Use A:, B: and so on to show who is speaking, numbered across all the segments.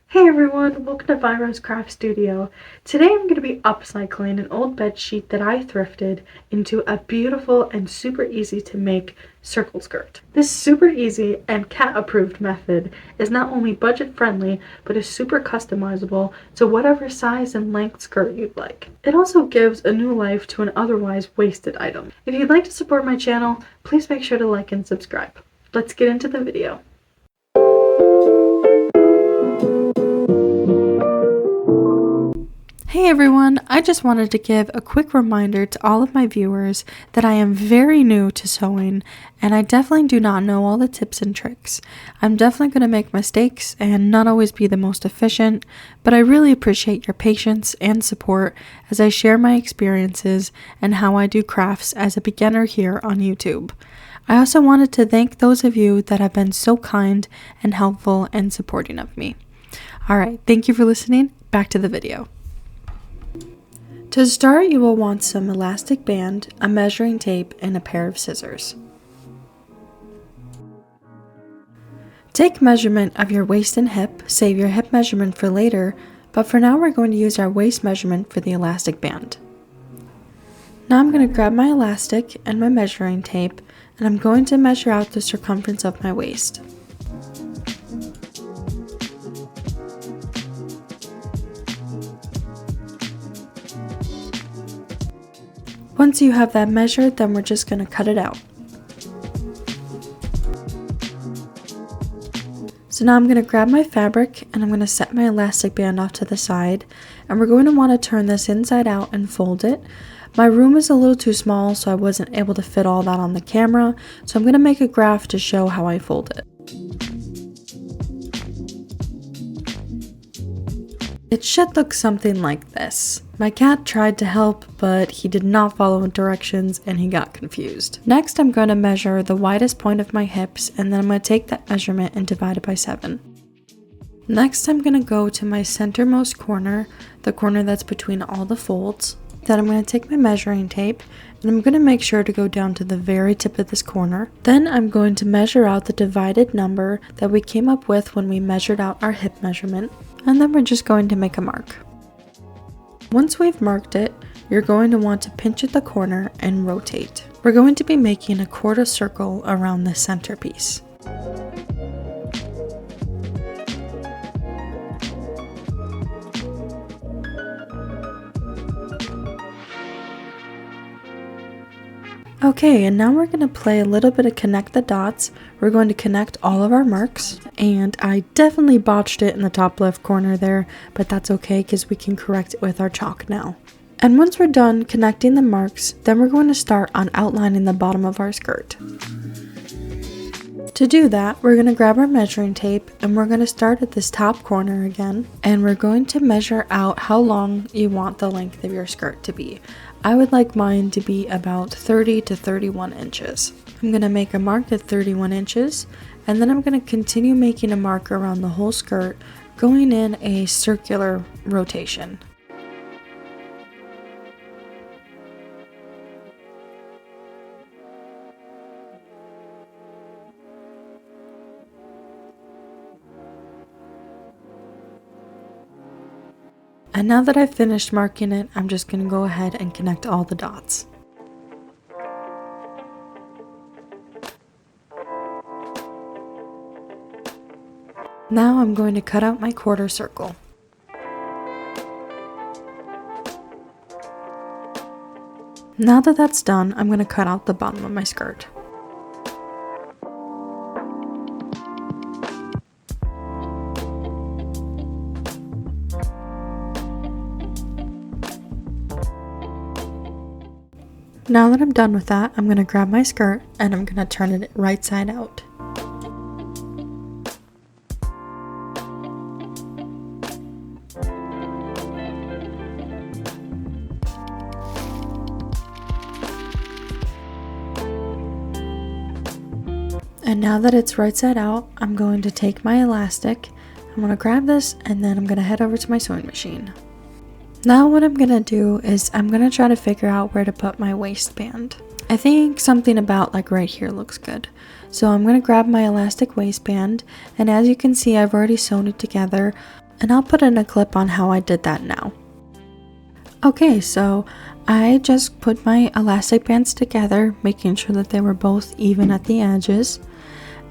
A: Hey everyone, welcome to Viro's Craft Studio. Today I'm going to be upcycling an old bed sheet that I thrifted into a beautiful and super easy to make circle skirt. This super easy and cat approved method is not only budget friendly, but is super customizable to whatever size and length skirt you'd like. It also gives a new life to an otherwise wasted item. If you'd like to support my channel, please make sure to like and subscribe. Let's get into the video. Hey everyone, I just wanted to give a quick reminder to all of my viewers that I am very new to sewing and I definitely do not know all the tips and tricks. I'm definitely going to make mistakes and not always be the most efficient, but I really appreciate your patience and support as I share my experiences and how I do crafts as a beginner here on YouTube. I also wanted to thank those of you that have been so kind and helpful and supporting of me. Alright, thank you for listening. Back to the video. To start, you will want some elastic band, a measuring tape, and a pair of scissors. Take measurement of your waist and hip, save your hip measurement for later, but for now we're going to use our waist measurement for the elastic band. Now I'm going to grab my elastic and my measuring tape, and I'm going to measure out the circumference of my waist. Once you have that measured, then we're just going to cut it out. So now I'm going to grab my fabric and I'm going to set my elastic band off to the side, and we're going to want to turn this inside out and fold it. My room is a little too small, so I wasn't able to fit all that on the camera, so I'm going to make a graph to show how I fold it. It should look something like this. My cat tried to help, but he did not follow directions and he got confused. Next, I'm going to measure the widest point of my hips, and then I'm going to take that measurement and divide it by 7. Next, I'm going to go to my centermost corner, the corner that's between all the folds. Then I'm going to take my measuring tape and I'm going to make sure to go down to the very tip of this corner. Then I'm going to measure out the divided number that we came up with when we measured out our hip measurement, and then we're just going to make a mark. Once we've marked it, you're going to want to pinch at the corner and rotate. We're going to be making a quarter circle around the centerpiece. Okay, and now we're going to play a little bit of connect the dots. We're going to connect all of our marks, and I definitely botched it in the top left corner there, but that's okay because we can correct it with our chalk now. And once we're done connecting the marks, then we're going to start on outlining the bottom of our skirt. To do that, we're going to grab our measuring tape and we're going to start at this top corner again, and we're going to measure out how long you want the length of your skirt to be. I would like mine to be about 30 to 31 inches. I'm going to make a mark at 31 inches, and then I'm going to continue making a mark around the whole skirt, going in a circular rotation. And now that I've finished marking it, I'm just going to go ahead and connect all the dots. Now I'm going to cut out my quarter circle. Now that that's done, I'm going to cut out the bottom of my skirt. Now that I'm done with that, I'm going to grab my skirt and I'm going to turn it right side out. And now that it's right side out, I'm going to take my elastic, I'm going to grab this, and then I'm going to head over to my sewing machine. Now what I'm going to do is I'm going to try to figure out where to put my waistband. I think something about like right here looks good. So I'm going to grab my elastic waistband, and as you can see, I've already sewn it together. And I'll put in a clip on how I did that now. Okay, so I just put my elastic bands together, making sure that they were both even at the edges.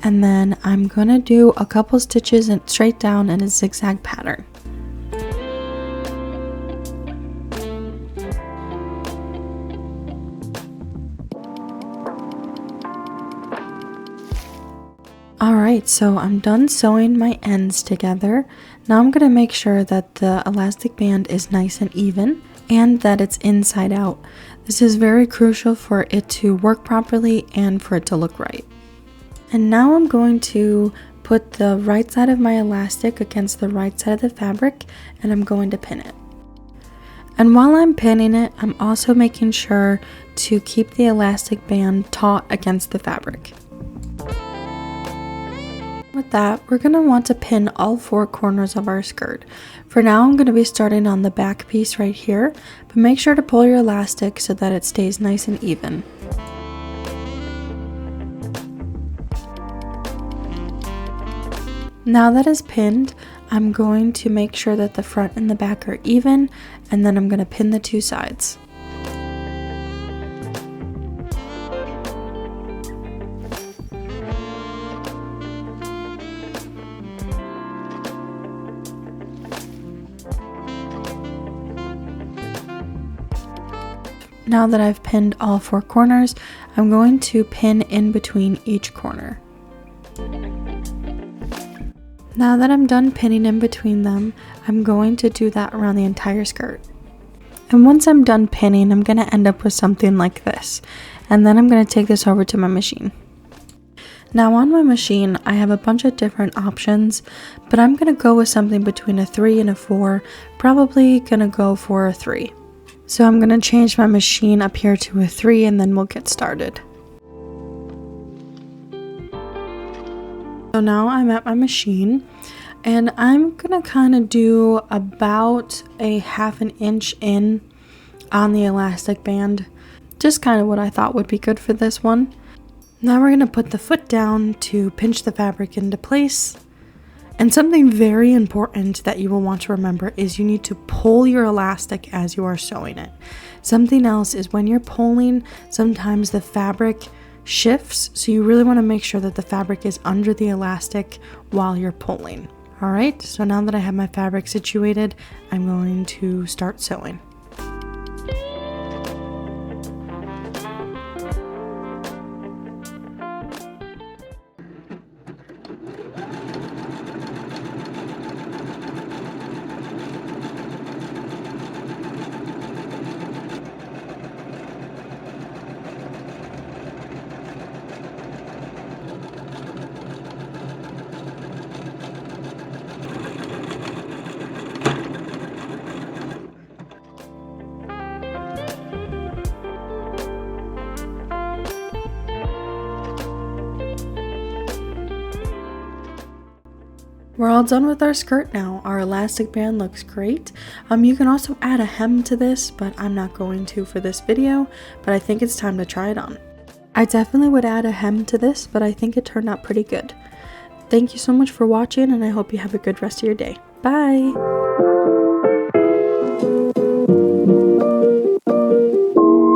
A: And then I'm gonna do a couple stitches and straight down in a zigzag pattern. Alright, so I'm done sewing my ends together. Now I'm going to make sure that the elastic band is nice and even and that it's inside out. This is very crucial for it to work properly and for it to look right. And now I'm going to put the right side of my elastic against the right side of the fabric, and I'm going to pin it. And while I'm pinning it, I'm also making sure to keep the elastic band taut against the fabric. With that, we're going to want to pin all 4 corners of our skirt. For now, I'm going to be starting on the back piece right here, but make sure to pull your elastic so that it stays nice and even. Now that is pinned, I'm going to make sure that the front and the back are even, and then I'm going to pin the 2 sides. Now that I've pinned all 4 corners, I'm going to pin in between each corner. Now that I'm done pinning in between them, I'm going to do that around the entire skirt. And once I'm done pinning, I'm going to end up with something like this. And then I'm going to take this over to my machine. Now on my machine, I have a bunch of different options, but I'm going to go with something between a 3 and a 4, probably going to go for a 3. So I'm going to change my machine up here to a 3 and then we'll get started. So now I'm at my machine and I'm going to kind of do about a 1/2 inch in on the elastic band. Just kind of what I thought would be good for this one. Now we're going to put the foot down to pinch the fabric into place. And something very important that you will want to remember is you need to pull your elastic as you are sewing it. Something else is when you're pulling, sometimes the fabric shifts, so you really want to make sure that the fabric is under the elastic while you're pulling. Alright, so now that I have my fabric situated, I'm going to start sewing. We're all done with our skirt now. Our elastic band looks great. You can also add a hem to this, but I'm not going to for this video, but I think it's time to try it on. I definitely would add a hem to this, but I think it turned out pretty good. Thank you so much for watching, and I hope you have a good rest of your day. Bye!